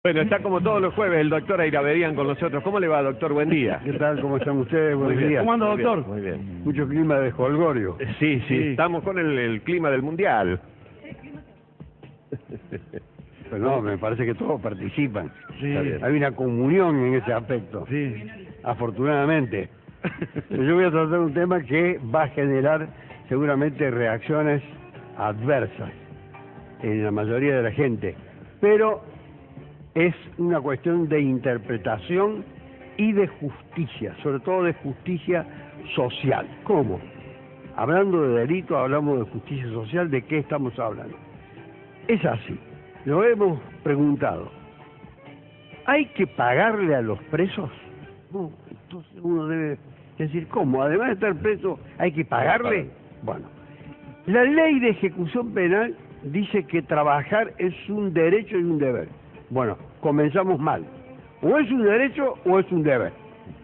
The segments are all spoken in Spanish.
Bueno, está como todos los jueves el doctor Ayravedian con nosotros. ¿Cómo le va, doctor? Buen día. ¿Qué tal? ¿Cómo están ustedes? Buenos Muy bien. días. ¿Cómo anda, Muy doctor? bien, muy bien. Mucho clima de jolgorio. Sí, estamos con el clima del mundial. Pero no, me parece que todos participan. Sí. Está bien. Hay una comunión en ese aspecto, Sí. afortunadamente. Pero yo voy a tratar un tema que va a generar seguramente reacciones adversas en la mayoría de la gente. Pero es una cuestión de interpretación y de justicia, sobre todo de justicia social. ¿Cómo? Hablando de delito, hablamos de justicia social. ¿De qué estamos hablando? Es así, lo hemos preguntado. ¿Hay que pagarle a los presos? No, entonces uno debe decir, ¿cómo? Además de estar preso, ¿hay que pagarle? Bueno, la ley de ejecución penal dice que trabajar es un derecho y un deber. Bueno, comenzamos mal. O es un derecho o es un deber,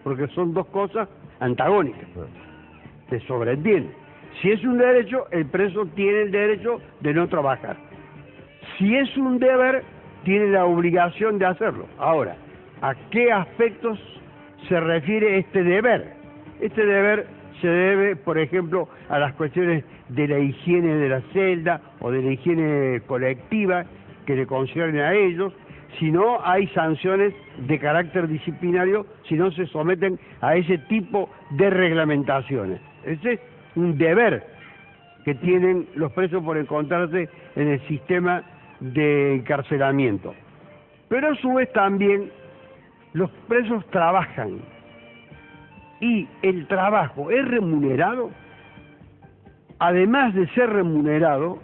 porque son dos cosas antagónicas. Se sobreentiende. Si es un derecho, el preso tiene el derecho de no trabajar. Si es un deber, tiene la obligación de hacerlo. Ahora, ¿a qué aspectos se refiere este deber? Este deber se debe, por ejemplo, a las cuestiones de la higiene de la celda o de la higiene colectiva que le conciernen a ellos. Si no, hay sanciones de carácter disciplinario si no se someten a ese tipo de reglamentaciones. Ese es un deber que tienen los presos por encontrarse en el sistema de encarcelamiento. Pero a su vez también los presos trabajan. Y el trabajo es remunerado. Además de ser remunerado,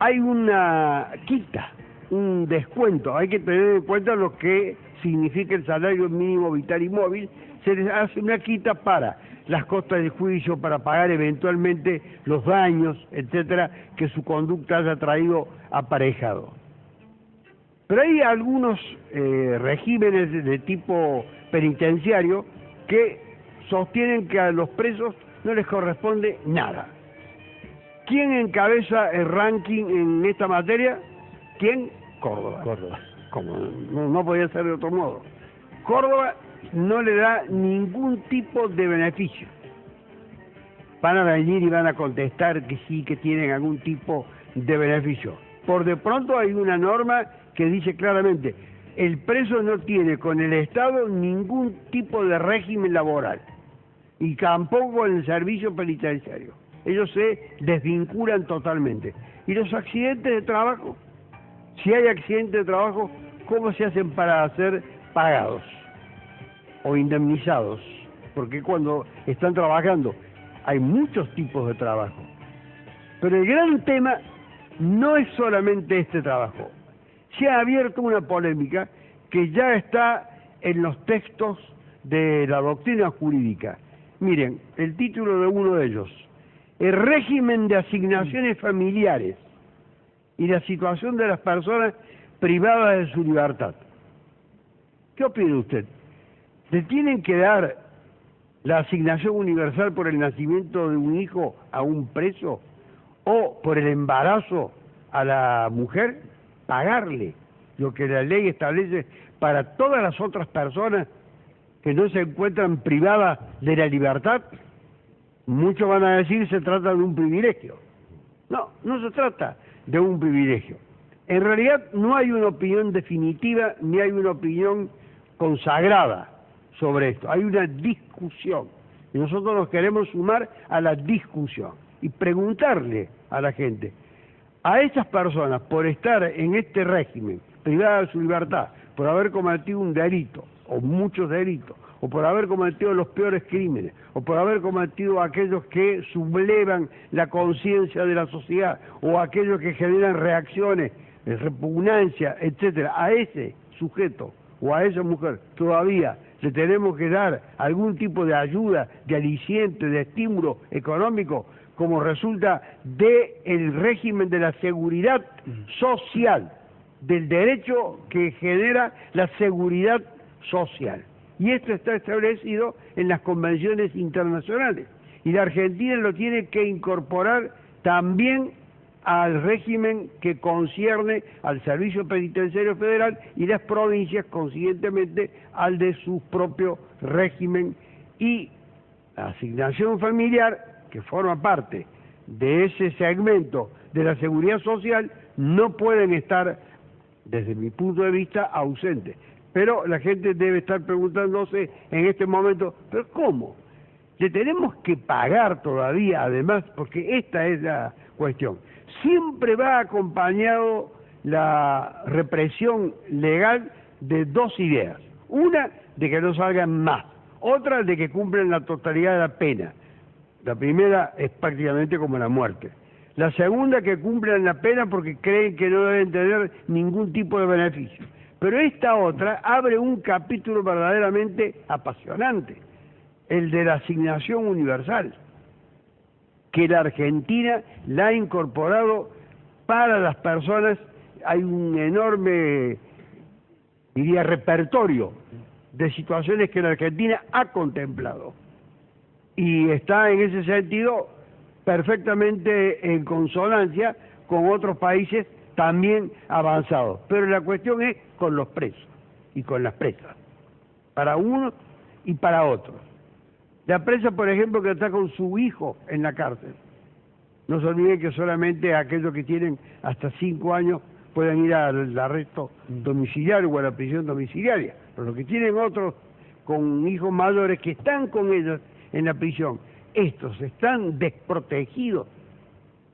hay una quita, un descuento. Hay que tener en cuenta lo que significa el salario mínimo vital y móvil. Se les hace una quita para las costas del juicio, para pagar eventualmente los daños, etcétera, que su conducta haya traído aparejado. Pero hay algunos regímenes de tipo penitenciario que sostienen que a los presos no les corresponde nada. ¿Quién encabeza el ranking en esta materia? ¿Quién? Córdoba. Como no podía ser de otro modo. Córdoba no le da ningún tipo de beneficio. Van a venir y van a contestar que sí, que tienen algún tipo de beneficio. Por de pronto hay una norma que dice claramente, el preso no tiene con el Estado ningún tipo de régimen laboral y tampoco en el servicio penitenciario. Ellos se desvinculan totalmente. ¿Y los accidentes de trabajo? Si hay accidentes de trabajo, ¿cómo se hacen para ser pagados o indemnizados? Porque cuando están trabajando hay muchos tipos de trabajo. Pero el gran tema no es solamente este trabajo. Se ha abierto una polémica que ya está en los textos de la doctrina jurídica. Miren, el título de uno de ellos, el régimen de asignaciones familiares y la situación de las personas privadas de su libertad. ¿Qué opina usted? ¿Le tienen que dar la asignación universal por el nacimiento de un hijo a un preso o por el embarazo a la mujer? Pagarle lo que la ley establece para todas las otras personas que no se encuentran privadas de la libertad. Muchos van a decir se trata de un privilegio. No, no se trata de un privilegio. En realidad no hay una opinión definitiva ni hay una opinión consagrada sobre esto. Hay una discusión y nosotros nos queremos sumar a la discusión y preguntarle a la gente, a estas personas por estar en este régimen privadas de su libertad, por haber cometido un delito o muchos delitos, o por haber cometido los peores crímenes, o por haber cometido aquellos que sublevan la conciencia de la sociedad, o aquellos que generan reacciones, repugnancia, etcétera, a ese sujeto o a esa mujer todavía le tenemos que dar algún tipo de ayuda, de aliciente, de estímulo económico, como resulta del régimen de la seguridad social, del derecho que genera la seguridad social. Y esto está establecido en las convenciones internacionales. Y la Argentina lo tiene que incorporar también al régimen que concierne al Servicio Penitenciario Federal y las provincias, consiguientemente, al de su propio régimen, y la asignación familiar, que forma parte de ese segmento de la seguridad social, no pueden estar, desde mi punto de vista, ausentes. Pero la gente debe estar preguntándose en este momento, ¿pero cómo? ¿Le tenemos que pagar todavía, además? Porque esta es la cuestión. Siempre va acompañado la represión legal de dos ideas. Una, de que no salgan más. Otra, de que cumplan la totalidad de la pena. La primera es prácticamente como la muerte. La segunda, que cumplan la pena porque creen que no deben tener ningún tipo de beneficio. Pero esta otra abre un capítulo verdaderamente apasionante, el de la asignación universal, que la Argentina la ha incorporado para las personas. Hay un enorme, diría, repertorio de situaciones que la Argentina ha contemplado y está en ese sentido perfectamente en consonancia con otros países también avanzados. Pero la cuestión es con los presos y con las presas, para unos y para otros. La presa, por ejemplo, que está con su hijo en la cárcel. No se olviden que solamente aquellos que tienen hasta 5 años pueden ir al arresto domiciliario o a la prisión domiciliaria. Pero los que tienen otros con hijos mayores que están con ellos en la prisión, estos están desprotegidos.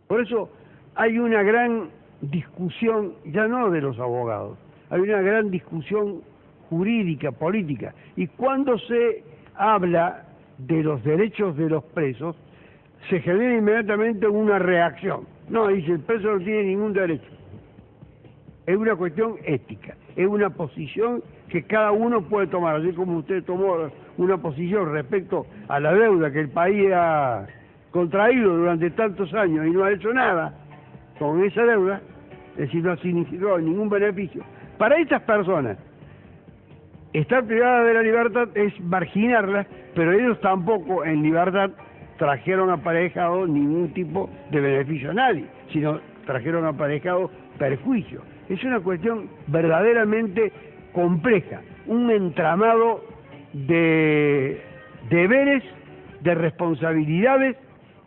Por eso hay una gran discusión, ya no de los abogados, hay una gran discusión jurídica, política. Y cuando se habla de los derechos de los presos, se genera inmediatamente una reacción. No, dice, el preso no tiene ningún derecho. Es una cuestión ética, es una posición que cada uno puede tomar, así como usted tomó una posición respecto a la deuda que el país ha contraído durante tantos años y no ha hecho nada con esa deuda, es decir, no ha significado ningún beneficio. Para estas personas, estar privada de la libertad es marginarlas, pero ellos tampoco en libertad trajeron aparejado ningún tipo de beneficio a nadie, sino trajeron aparejado perjuicio. Es una cuestión verdaderamente compleja, un entramado de deberes, de responsabilidades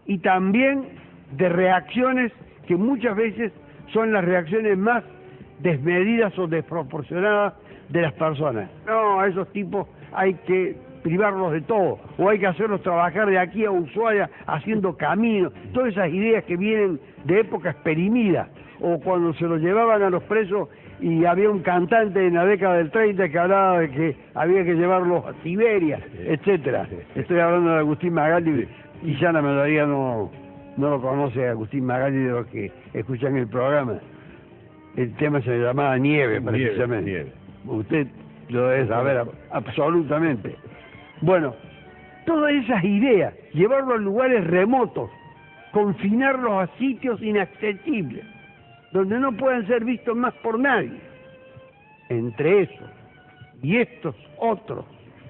y también de reacciones que muchas veces son las reacciones más desmedidas o desproporcionadas de las personas. No, a esos tipos hay que privarlos de todo, o hay que hacerlos trabajar de aquí a Ushuaia haciendo caminos, todas esas ideas que vienen de época exprimida, o cuando se los llevaban a los presos y había un cantante en la década del 30 que hablaba de que había que llevarlos a Siberia, etcétera. Estoy hablando de Agustín Magaldi, y ya la mayoría no lo conoce a Agustín Magaldi de los que escuchan el programa. El tema se llamaba Nieve, precisamente. Nieve. Usted lo debe saber absolutamente. Bueno, todas esas ideas, llevarlos a lugares remotos, confinarlos a sitios inaccesibles, donde no puedan ser vistos más por nadie. Entre eso y estos otros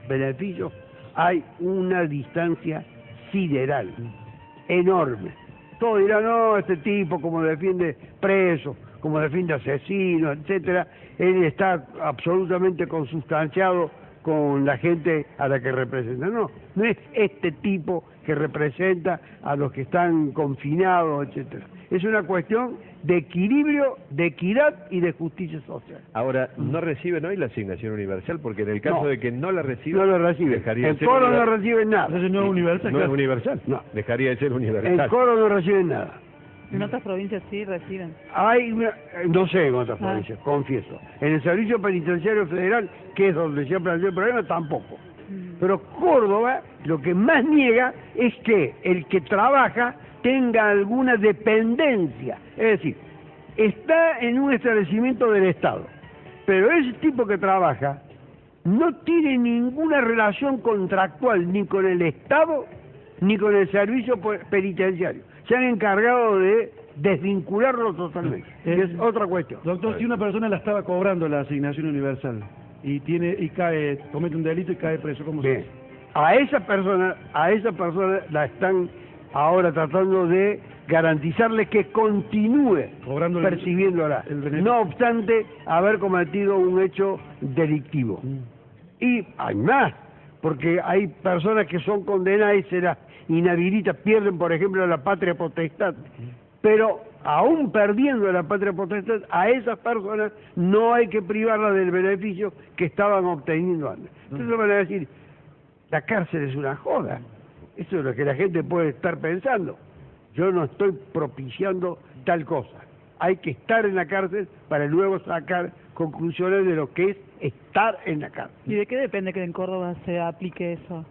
beneficios hay una distancia sideral, enorme. Todos dirán, no, este tipo como defiende presos, como defiende asesinos, etcétera, él está absolutamente consustanciado con la gente a la que representa. No, no es este tipo que representa a los que están confinados, etcétera. Es una cuestión de equilibrio, de equidad y de justicia social. Ahora, no reciben hoy la asignación universal, porque en el caso de que no la reciben... No la reciben. En Coro no reciben nada. Entonces no es universal. No es universal. No. Dejaría de ser universal. En Coro no reciben nada. En otras provincias sí reciben. Hay no sé en otras provincias, confieso. En el Servicio Penitenciario Federal, que es donde se ha planteado el problema, tampoco. Pero Córdoba lo que más niega es que el que trabaja tenga alguna dependencia. Es decir, está en un establecimiento del Estado, pero ese tipo que trabaja no tiene ninguna relación contractual ni con el Estado ni con el Servicio Penitenciario. Se han encargado de desvincularlo totalmente. Es otra cuestión. Doctor, si una persona la estaba cobrando la asignación universal y comete un delito y cae preso, ¿cómo se hace? A esa persona la están ahora tratando de garantizarle que continúe Cobrando percibiendo el beneficio. no obstante haber cometido un hecho delictivo. Y hay más, porque hay personas que son condenadas y se las inhabilita, pierden por ejemplo la patria potestad, pero aún perdiendo la patria potestad, a esas personas no hay que privarlas del beneficio que estaban obteniendo antes. Entonces van a decir, la cárcel es una joda. Eso es lo que la gente puede estar pensando. Yo no estoy propiciando tal cosa. Hay que estar en la cárcel para luego sacar conclusiones de lo que es estar en la cárcel. ¿Y de qué depende que en Córdoba se aplique eso?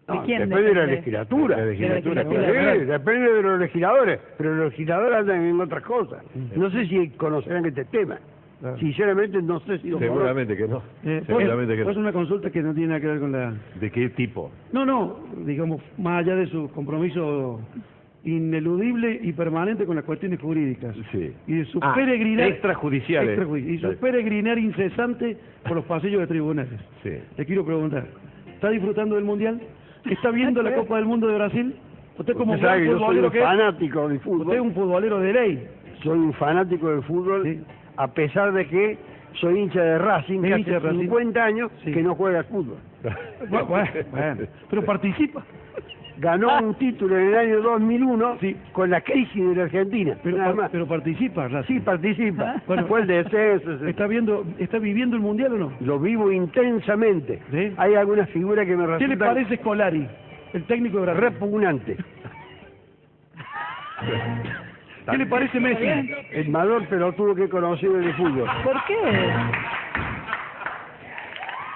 No, quién depende de la depende? legislatura. De la legislatura, De la claro. Sí, depende de los legisladores, pero los legisladores andan en otras cosas. No sé si conocerán este tema. Claro. Sinceramente no sé si lo Seguramente que no. Seguramente que Es no. una consulta que no tiene nada que ver con la... ¿De qué tipo? No, digamos, más allá de su compromiso ineludible y permanente con las cuestiones jurídicas. Sí. Y de su Ah, peregrinar... extrajudiciales. Y su peregrinar incesante por los pasillos de tribunales. Sí. Le quiero preguntar, ¿está disfrutando del Mundial? ¿Está viendo la Copa del Mundo de Brasil? Usted como Usted sabe gran que yo soy futbolero un que es, fanático del usted es fútbol. un futbolero de ley. Soy un fanático del fútbol, Sí. a pesar de que soy hincha de Racing, Es que hincha de hace Racing. 50 años Sí. que no juega al fútbol. Bueno, pero participa. Ganó un título en el año 2001 Sí. con la crisis de la Argentina. Nada más. Pero participa, Racing. Sí, participa. Bueno. Fue el descenso. ¿Está viviendo el Mundial o no? Lo vivo intensamente. ¿Sí? Hay algunas figuras que me ¿Qué le resultan parece Scolari, el técnico de Brasil? repugnantes. ¿Qué le parece Messi? El mayor pelotudo que he conocido en el fútbol. ¿Por qué?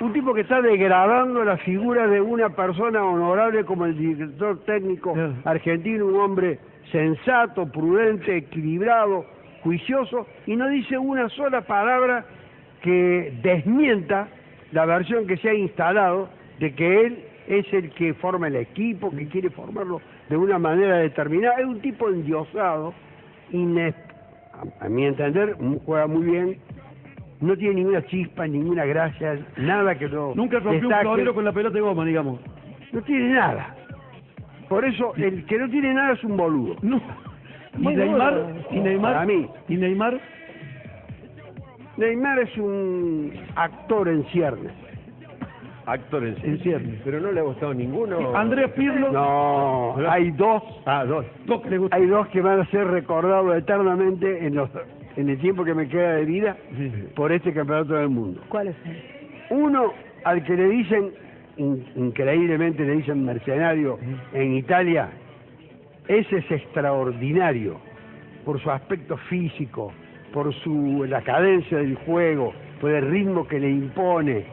Un tipo que está degradando la figura de una persona honorable como el director técnico Claro. argentino, un hombre sensato, prudente, equilibrado, juicioso, y no dice una sola palabra que desmienta la versión que se ha instalado de que él es el que forma el equipo, que quiere formarlo de una manera determinada. Es un tipo endiosado, a mi entender, juega muy bien, no tiene ninguna chispa, ninguna gracia, nada que lo Nunca rompió un destaque. florero con la pelota de goma, digamos. No tiene nada. Por eso, el que no tiene nada es un boludo. No. ¿Y Muy Neymar? duro. ¿Y Neymar? Para mí. ¿Y Neymar? Neymar es un actor en ciernes. Actor en En ciernes. Pero no le ha gustado ninguno. Andrea Pirlo. No, hay dos. Ah, dos. Dos que le gusta. Hay dos que van a ser recordados eternamente en el tiempo que me queda de vida Sí. por este campeonato del mundo. ¿Cuáles son? Uno al que le dicen, increíblemente le dicen mercenario en Italia, ese es extraordinario por su aspecto físico, por la cadencia del juego, por el ritmo que le impone,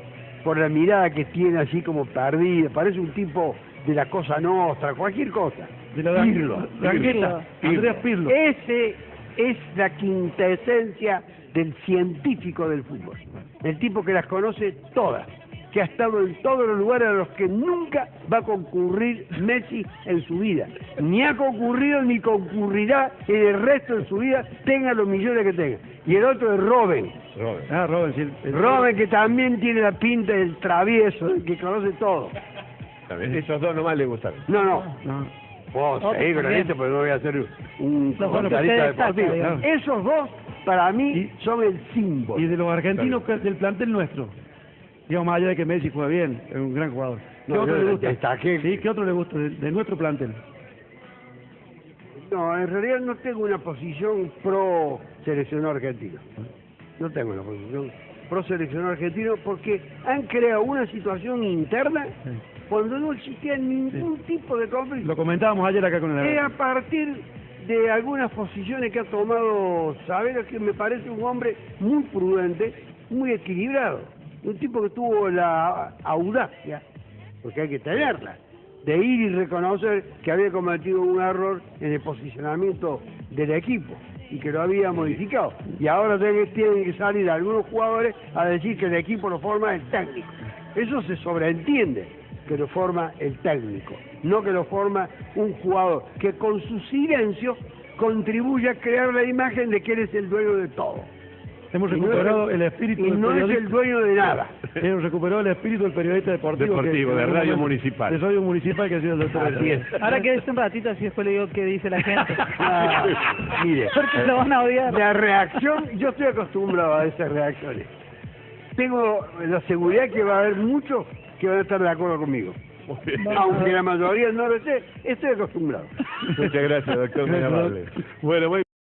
por la mirada que tiene así como perdida, parece un tipo de la cosa nostra, cualquier cosa. De la Pirlo. Rangueta. Andrea Pirlo. Ese es la quintesencia del científico del fútbol. El tipo que las conoce todas, que ha estado en todos los lugares a los que nunca va a concurrir Messi en su vida. Ni ha concurrido ni concurrirá en el resto de su vida, tenga los millones que tenga. Y el otro es Robben. Robert. Ah, Robin, sí. Robben, que también tiene la pinta del travieso, del que conoce todo. También esos dos nomás le gustaron. No, no. No. Vos, seguí con esto, porque no voy a hacer un No, bueno, comentarista usted destaca, deportivo. digamos. Esos dos, para mí, son el símbolo. Y de los argentinos del plantel nuestro. Digamos, más allá de que Messi juega bien, es un gran jugador. ¿Qué No, otro yo le gusta? destaqué. Sí, ¿qué otro le gusta de nuestro plantel? No, en realidad no tengo una posición pro seleccionado argentino. No tengo una posición pro seleccionado argentino porque han creado una situación interna cuando no existía ningún tipo de conflicto. Lo comentábamos ayer acá con el... A partir de algunas posiciones que ha tomado Saavedra, que me parece un hombre muy prudente, muy equilibrado. Un tipo que tuvo la audacia, porque hay que tenerla, de ir y reconocer que había cometido un error en el posicionamiento del equipo y que lo había modificado. Y ahora tienen que salir algunos jugadores a decir que el equipo lo forma el técnico. Eso se sobreentiende, que lo forma el técnico, no que lo forma un jugador que con su silencio contribuye a crear la imagen de que él es el dueño de todo. Hemos Y no recuperado es- el espíritu y del no es periodista. el dueño de nada. Hemos recuperado el espíritu del periodista deportivo. Deportivo, de en algún Radio momento- Municipal. De Radio Municipal, que ha sido el doctor. Así es. Ahora quédese un ratito, así después le digo qué dice la gente. Ah, mire, Porque lo van a odiar. la reacción, yo estoy acostumbrado a esas reacciones. Tengo la seguridad que va a haber muchos que van a estar de acuerdo conmigo. Muy bien. Aunque la mayoría no lo sé, estoy acostumbrado. Muchas gracias, doctor, muy Gracias, amable. Bueno, muy